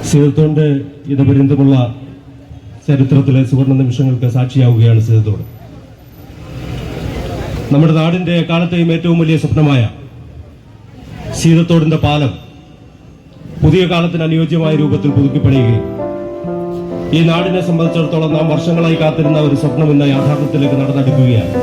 സീതത്തോടിന്റെ ഇടപര്യന്തമുള്ള ചരിത്രത്തിലെ സുവർണ നിമിഷങ്ങൾക്ക് സാക്ഷിയാവുകയാണ് സീതത്തോട്. നമ്മുടെ നാടിന്റെ കാലത്തെയും ഏറ്റവും വലിയ സ്വപ്നമായ സീതത്തോടിന്റെ പാലം പുതിയ കാലത്തിന് അനുയോജ്യമായ രൂപത്തിൽ പുതുക്കിപ്പണിയുകയും ഈ നാടിനെ സംബന്ധിച്ചിടത്തോളം നാം വർഷങ്ങളായി കാത്തിരുന്ന ഒരു സ്വപ്നം ഇന്ന് യാഥാർത്ഥ്യത്തിലേക്ക് നടന്നെടുക്കുകയാണ്.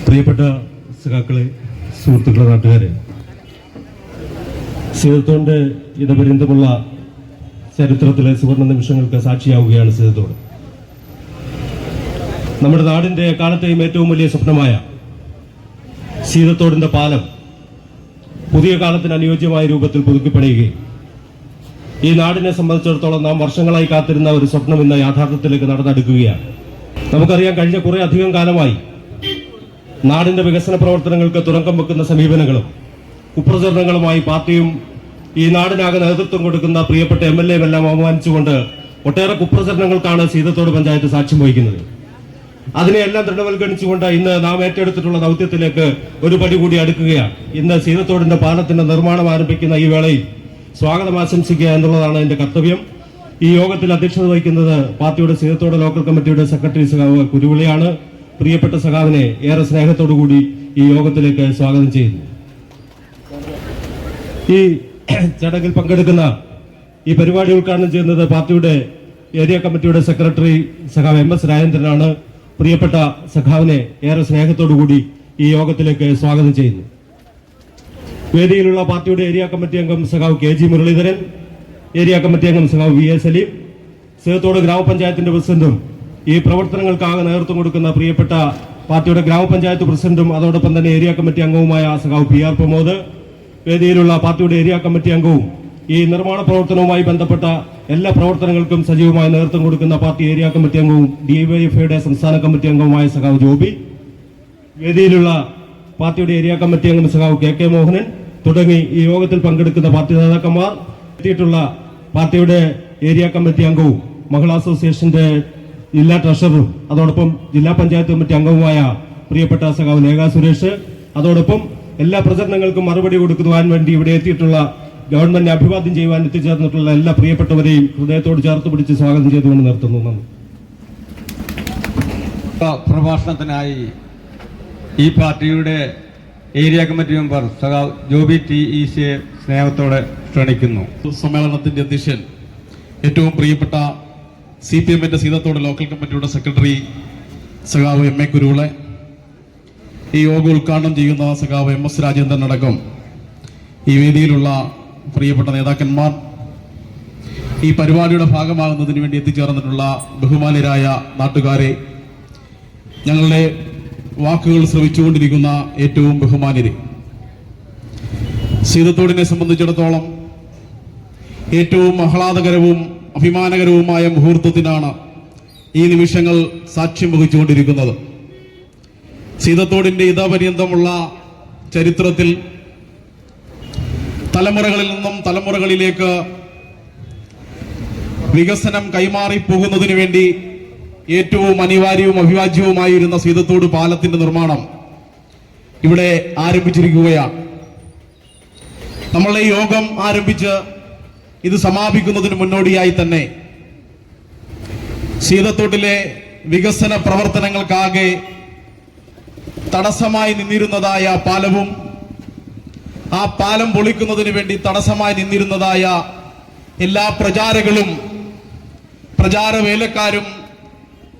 പ്രിയപ്പെട്ട സഖാക്കളെ, സുഹൃത്തുക്കളെ, നാട്ടുകാരെ, സീതത്തോടിന്റെ ഇടപര്യന്തമുള്ള ചരിത്രത്തിലെ സുവർണ നിമിഷങ്ങൾക്ക് സാക്ഷിയാവുകയാണ് സീതത്തോട്. നമ്മുടെ നാടിന്റെ കാലത്തെയും ഏറ്റവും വലിയ സ്വപ്നമായ സീതത്തോടിന്റെ പാലം പുതിയ കാലത്തിന് അനുയോജ്യമായ രൂപത്തിൽ പുതുക്കിപ്പണിയുകയും ഈ നാടിനെ സംബന്ധിച്ചിടത്തോളം നാം വർഷങ്ങളായി കാത്തിരുന്ന ഒരു സ്വപ്നം ഇന്ന് യാഥാർത്ഥ്യത്തിലേക്ക് നടന്നെടുക്കുകയാണ്. നമുക്കറിയാം, കഴിഞ്ഞ കുറെ അധികം കാലമായി നാടിന്റെ വികസന പ്രവർത്തനങ്ങൾക്ക് തുറക്കം വെക്കുന്ന സമീപനങ്ങളും കുപ്രചരണങ്ങളുമായി പാർട്ടിയും ഈ നാടിനാകെ നേതൃത്വം കൊടുക്കുന്ന പ്രിയപ്പെട്ട MLA എല്ലാം അവമാനിച്ചുകൊണ്ട് ഒട്ടേറെ കുപ്രചരണങ്ങൾക്കാണ് സീതത്തോട് പഞ്ചായത്ത് സാക്ഷ്യം വഹിക്കുന്നത്. അതിനെയെല്ലാം ദൃഢവൽക്കരിച്ചുകൊണ്ട് ഇന്ന് നാം ഏറ്റെടുത്തിട്ടുള്ള ദൗത്യത്തിലേക്ക് ഒരു പടി കൂടി അടുക്കുകയാണ്. ഇന്ന് സീതത്തോടിന്റെ പാലത്തിന്റെ നിർമ്മാണം ആരംഭിക്കുന്ന ഈ വേളയിൽ സ്വാഗതം ആശംസിക്കുക എന്നുള്ളതാണ് എന്റെ കർത്തവ്യം. ഈ യോഗത്തിൽ അധ്യക്ഷത വഹിക്കുന്നത് പാർട്ടിയുടെ സീതത്തോട് ലോക്കൽ കമ്മിറ്റിയുടെ സെക്രട്ടറി സഖാവ് കുരുവിളിയാണ്. പ്രിയപ്പെട്ട സഖാവിനെ ഏറെ സ്നേഹത്തോടുകൂടി ഈ യോഗത്തിലേക്ക് സ്വാഗതം ചെയ്യുന്നു. ഈ ചടങ്ങിൽ പങ്കെടുക്കുന്ന ഈ പരിപാടി ഉദ്ഘാടനം ചെയ്യുന്നത് പാർട്ടിയുടെ ഏരിയ കമ്മിറ്റിയുടെ സെക്രട്ടറി സഖാവ് MS രാജേന്ദ്രനാണ്. പ്രിയപ്പെട്ട സഖാവിനെ ഏറെ സ്നേഹത്തോടുകൂടി ഈ യോഗത്തിലേക്ക് സ്വാഗതം ചെയ്യുന്നു. വേദിയിലുള്ള പാർട്ടിയുടെ ഏരിയ കമ്മിറ്റി അംഗം സഖാവ് KG മുരളീധരൻ, ഏരിയ കമ്മിറ്റി അംഗം സഖാവ് വി എ സലീം, സീതത്തോട് ഗ്രാമപഞ്ചായത്തിന്റെ പ്രസിഡന്റും ഈ പ്രവർത്തനങ്ങൾക്കാകെ നേതൃത്വം കൊടുക്കുന്ന പ്രിയപ്പെട്ട പാർട്ടിയുടെ ഗ്രാമപഞ്ചായത്ത് പ്രസിഡന്റും അതോടൊപ്പം തന്നെ ഏരിയ കമ്മിറ്റി അംഗവുമായ സഖാവ് പി ആർ പ്രമോദ്, വേദിയിലുള്ള പാർട്ടിയുടെ ഏരിയ കമ്മിറ്റി അംഗവും ഈ നിർമ്മാണ പ്രവർത്തനവുമായി ബന്ധപ്പെട്ട എല്ലാ പ്രവർത്തനങ്ങൾക്കും സജീവമായി നേതൃത്വം കൊടുക്കുന്ന പാർട്ടി ഏരിയ കമ്മിറ്റി അംഗവും ഡിവൈഎഫ്ഐയുടെ സംസ്ഥാന കമ്മിറ്റി അംഗവുമായ സഖാവ് ജോബി, വേദിയിലുള്ള പാർട്ടിയുടെ ഏരിയ കമ്മിറ്റി അംഗം സഖാവ് കെ കെ മോഹനൻ തുടങ്ങി ഈ യോഗത്തിൽ പങ്കെടുക്കുന്ന പാർട്ടി നേതാക്കന്മാർ, എത്തിയിട്ടുള്ള പാർട്ടിയുടെ ഏരിയ കമ്മിറ്റി അംഗവും മഹിളാ അസോസിയേഷന്റെ ജില്ലാ ട്രഷററും അതോടൊപ്പം ജില്ലാ പഞ്ചായത്ത് കമ്മിറ്റി അംഗവുമായ പ്രിയപ്പെട്ട സഖാവ് ലേഖ സുരേഷ്, അതോടൊപ്പം എല്ലാ പ്രചരണങ്ങൾക്കും മറുപടി കൊടുക്കുവാൻ വേണ്ടി ഇവിടെ എത്തിയിട്ടുള്ള ഗവൺമെന്റിനെ അഭിവാദ്യം ചെയ്യുവാൻ എത്തിച്ചേർന്നിട്ടുള്ള എല്ലാ പ്രിയപ്പെട്ടവരെയും ഹൃദയത്തോട് ചേർത്ത് പിടിച്ച് സ്വാഗതം ചെയ്തുകൊണ്ട് നിർത്തുന്നു. നന്ദി. പ്രഭാഷണത്തിനായി ഈ പാർട്ടിയുടെ ഏരിയ കമ്മിറ്റി മെമ്പർ സഖാവ് ജോബി ടി ഈസിയെ സ്നേഹത്തോടെ ക്ഷണിക്കുന്നു. സമ്മേളനത്തിന്റെ അധ്യക്ഷൻ ഏറ്റവും പ്രിയപ്പെട്ട CPM-ന്റെ സീതത്തോട് ലോക്കൽ കമ്മിറ്റിയുടെ സെക്രട്ടറി സഖാവ് എം എ കുരുവിള, ഈ യോഗം ഉദ്ഘാടനം ചെയ്യുന്ന സഖാവ് MS രാജേന്ദ്രൻ അടക്കം ഈ വേദിയിലുള്ള പ്രിയപ്പെട്ട നേതാക്കന്മാർ, ഈ പരിപാടിയുടെ ഭാഗമാകുന്നതിന് വേണ്ടി എത്തിച്ചേർന്നിട്ടുള്ള ബഹുമാനരായ നാട്ടുകാരെ, ഞങ്ങളുടെ വാക്കുകൾ ശ്രവിച്ചുകൊണ്ടിരിക്കുന്ന ഏറ്റവും ബഹുമാനരെ, സീതത്തോടിനെ സംബന്ധിച്ചിടത്തോളം ഏറ്റവും ആഹ്ലാദകരവും അഭിമാനകരവുമായ മുഹൂർത്തത്തിനാണ് ഈ നിമിഷങ്ങൾ സാക്ഷ്യം വഹിച്ചുകൊണ്ടിരിക്കുന്നത്. സീതത്തോടിന്റെ ഇതാപര്യന്തമുള്ള ചരിത്രത്തിൽ തലമുറകളിൽ നിന്നും തലമുറകളിലേക്ക് വികസനം കൈമാറി പോകുന്നതിന് വേണ്ടി ഏറ്റവും അനിവാര്യവും അഭിവാജ്യവുമായിരുന്ന സീതത്തോട് പാലത്തിന്റെ നിർമ്മാണം ഇവിടെ ആരംഭിച്ചിരിക്കുകയാണ്. നമ്മളെ യോഗം ആരംഭിച്ച് ഇത് സമാപിക്കുന്നതിന് മുന്നോടിയായി തന്നെ സീതത്തോട്ടിലെ വികസന പ്രവർത്തനങ്ങൾക്കാകെ തടസ്സമായി നിന്നിരുന്നതായ പാലവും ആ പാലം പൊളിക്കുന്നതിന് വേണ്ടി തടസ്സമായി നിന്നിരുന്നതായ എല്ലാ പ്രചാരകളും പ്രചാരവേലക്കാരും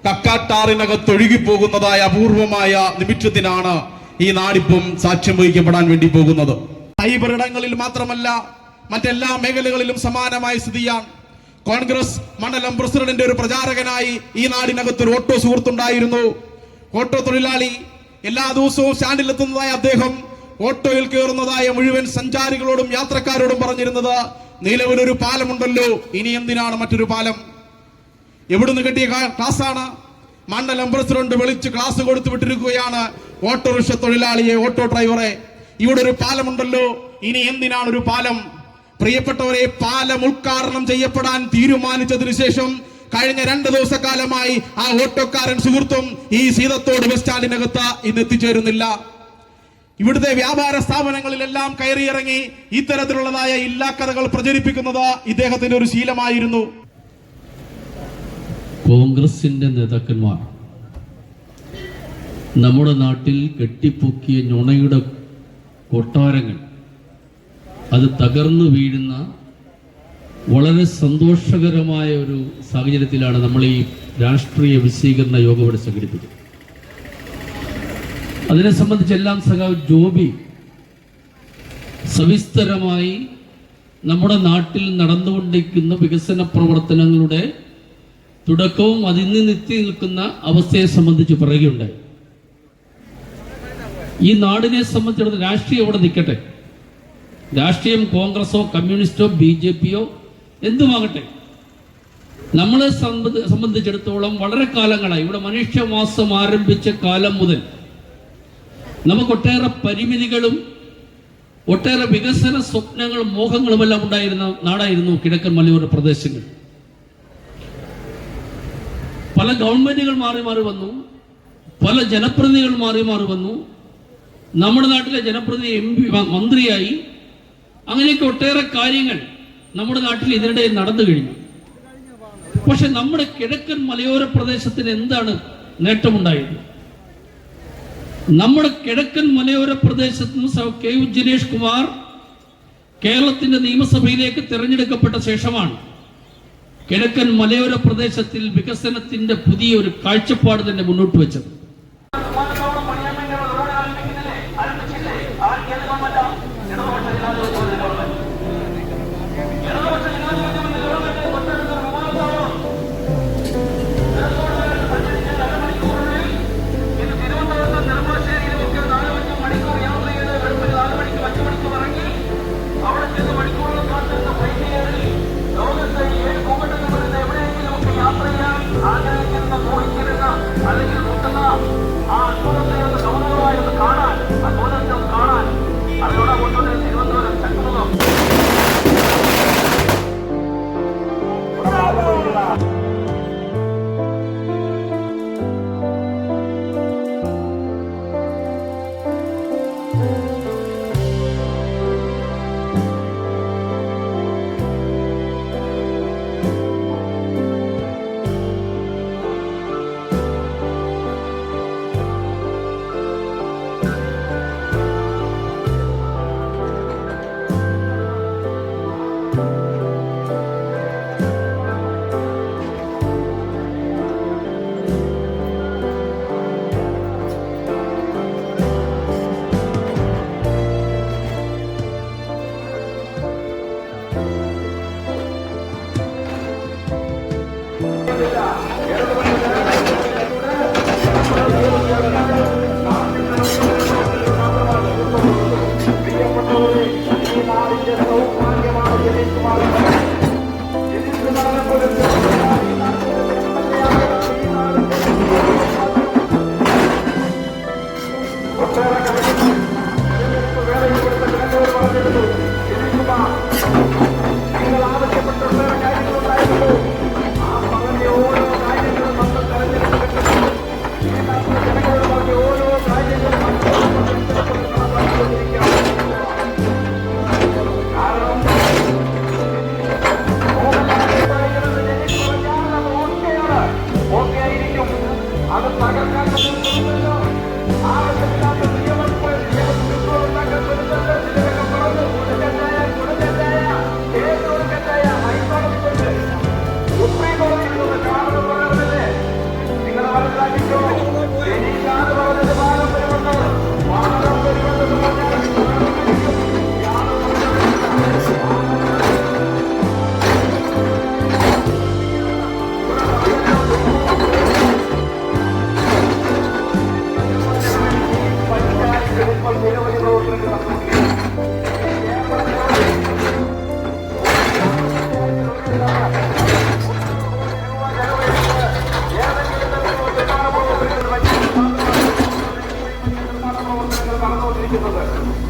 കക്കാട്ടാറിനകത്തൊഴുകിപ്പോകുന്നതായ അപൂർവമായ നിമിഷത്തിനാണ് ഈ നാടിപ്പം സാക്ഷ്യം വഹിക്കപ്പെടാൻ വേണ്ടി പോകുന്നത്. സൈബർ ഇടങ്ങളിൽ മാത്രമല്ല മറ്റെല്ലാ മേഖലകളിലും സമാനമായ സ്ഥിതിയാണ്. കോൺഗ്രസ് മണ്ഡലം പ്രസിഡന്റിന്റെ ഒരു പ്രചാരകനായി ഈ നാടിനകത്തൊരു ഓട്ടോ സുഹൃത്തുണ്ടായിരുന്നു. ഓട്ടോ തൊഴിലാളി. എല്ലാ ദിവസവും സ്റ്റാൻഡിലെത്തുന്നതായ അദ്ദേഹം ഓട്ടോയിൽ കയറുന്നതായ മുഴുവൻ സഞ്ചാരികളോടും യാത്രക്കാരോടും പറഞ്ഞിരുന്നത്, നിലവിലൊരു പാലമുണ്ടല്ലോ, ഇനി എന്തിനാണ് മറ്റൊരു പാലം? എവിടുന്ന് കിട്ടിയ ക്ലാസ്സാണ്? മണ്ഡലം പ്രസിഡന്റ് വിളിച്ച് ക്ലാസ് കൊടുത്തു വിട്ടിരിക്കുകയാണ് ഓട്ടോറിക്ഷ തൊഴിലാളിയെ, ഓട്ടോ ഡ്രൈവറെ. ഇവിടെ ഒരു പാലമുണ്ടല്ലോ, ഇനി എന്തിനാണ് ഒരു പാലം? പ്രിയപ്പെട്ടവരെ, പാലം ഉദ്ഘാടനം ചെയ്യപ്പെടാൻ തീരുമാനിച്ചതിനു ശേഷം കഴിഞ്ഞ 2 ദിവസക്കാലമായി ആ ഓട്ടോക്കാരൻ സുഹൃത്തും ഈ സീതത്തോട് ബസ് സ്റ്റാൻഡിനകത്ത് ഇന്ന് എത്തിച്ചേരുന്നില്ല. ഇവിടുത്തെ വ്യാപാര സ്ഥാപനങ്ങളിലെല്ലാം കയറിയിറങ്ങി ഇത്തരത്തിലുള്ളതായ ഇല്ലാക്കഥകൾ പ്രചരിപ്പിക്കുന്നത് ഇദ്ദേഹത്തിന്റെ ഒരു ശീലമായിരുന്നു. കോൺഗ്രസിന്റെ നേതാക്കന്മാർ നമ്മുടെ നാട്ടിൽ കെട്ടിപ്പൊക്കിയ നുണയുടെ കൊട്ടാരങ്ങൾ അത് തകർന്നു വീഴുന്ന വളരെ സന്തോഷകരമായ ഒരു സാഹചര്യത്തിലാണ് നമ്മൾ ഈ രാഷ്ട്രീയ വിശദീകരണ യോഗം ഇവിടെ സംഘടിപ്പിച്ചത്. അതിനെ സംബന്ധിച്ചെല്ലാം സഖാവ് ജോബി സവിസ്തരമായി നമ്മുടെ നാട്ടിൽ നടന്നുകൊണ്ടിരിക്കുന്ന വികസന പ്രവർത്തനങ്ങളുടെ തുടക്കവും അതിൽ നിന്ന് എത്തി നിൽക്കുന്ന അവസ്ഥയെ സംബന്ധിച്ച് പറയുകയുണ്ടായി. ഈ നാടിനെ സംബന്ധിച്ചിടത്തോളം രാഷ്ട്രീയം ഇവിടെ നിൽക്കട്ടെ, രാഷ്ട്രീയം കോൺഗ്രസോ കമ്മ്യൂണിസ്റ്റോ BJP-യോ എന്തുമാകട്ടെ, നമ്മളെ സംബന്ധിച്ചിടത്തോളം വളരെ കാലങ്ങളായി ഇവിടെ മനുഷ്യവാസം ആരംഭിച്ച കാലം മുതൽ നമുക്കൊട്ടേറെ പരിമിതികളും ഒട്ടേറെ വികസന സ്വപ്നങ്ങളും മോഹങ്ങളുമെല്ലാം ഉണ്ടായിരുന്ന നാടായിരുന്നു കിഴക്കൻ മലയോര പ്രദേശങ്ങൾ. പല ഗവൺമെന്റുകൾ മാറി മാറി വന്നു, പല ജനപ്രതിനിധികൾ മാറി മാറി വന്നു. നമ്മുടെ നാട്ടിലെ ജനപ്രതിനിധി MP മന്ത്രിയായി. അങ്ങനെയൊക്കെ ഒട്ടേറെ കാര്യങ്ങൾ നമ്മുടെ നാട്ടിൽ ഇതിനിടെ നടന്നു കഴിഞ്ഞു. പക്ഷെ നമ്മുടെ കിഴക്കൻ മലയോര പ്രദേശത്തിന് എന്താണ് നേട്ടമുണ്ടായത്? നമ്മുടെ കിഴക്കൻ മലയോര പ്രദേശത്ത് നിന്ന് KU ജിനേഷ് കുമാർ കേരളത്തിന്റെ നിയമസഭയിലേക്ക് തിരഞ്ഞെടുക്കപ്പെട്ട ശേഷമാണ് കിഴക്കൻ മലയോര പ്രദേശത്തിൽ വികസനത്തിന്റെ പുതിയൊരു കാഴ്ചപ്പാട് തന്നെ മുന്നോട്ട് വെച്ചത്.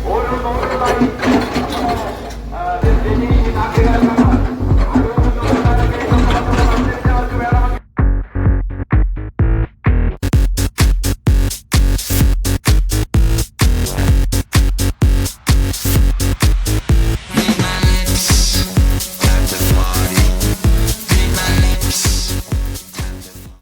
ഓരോ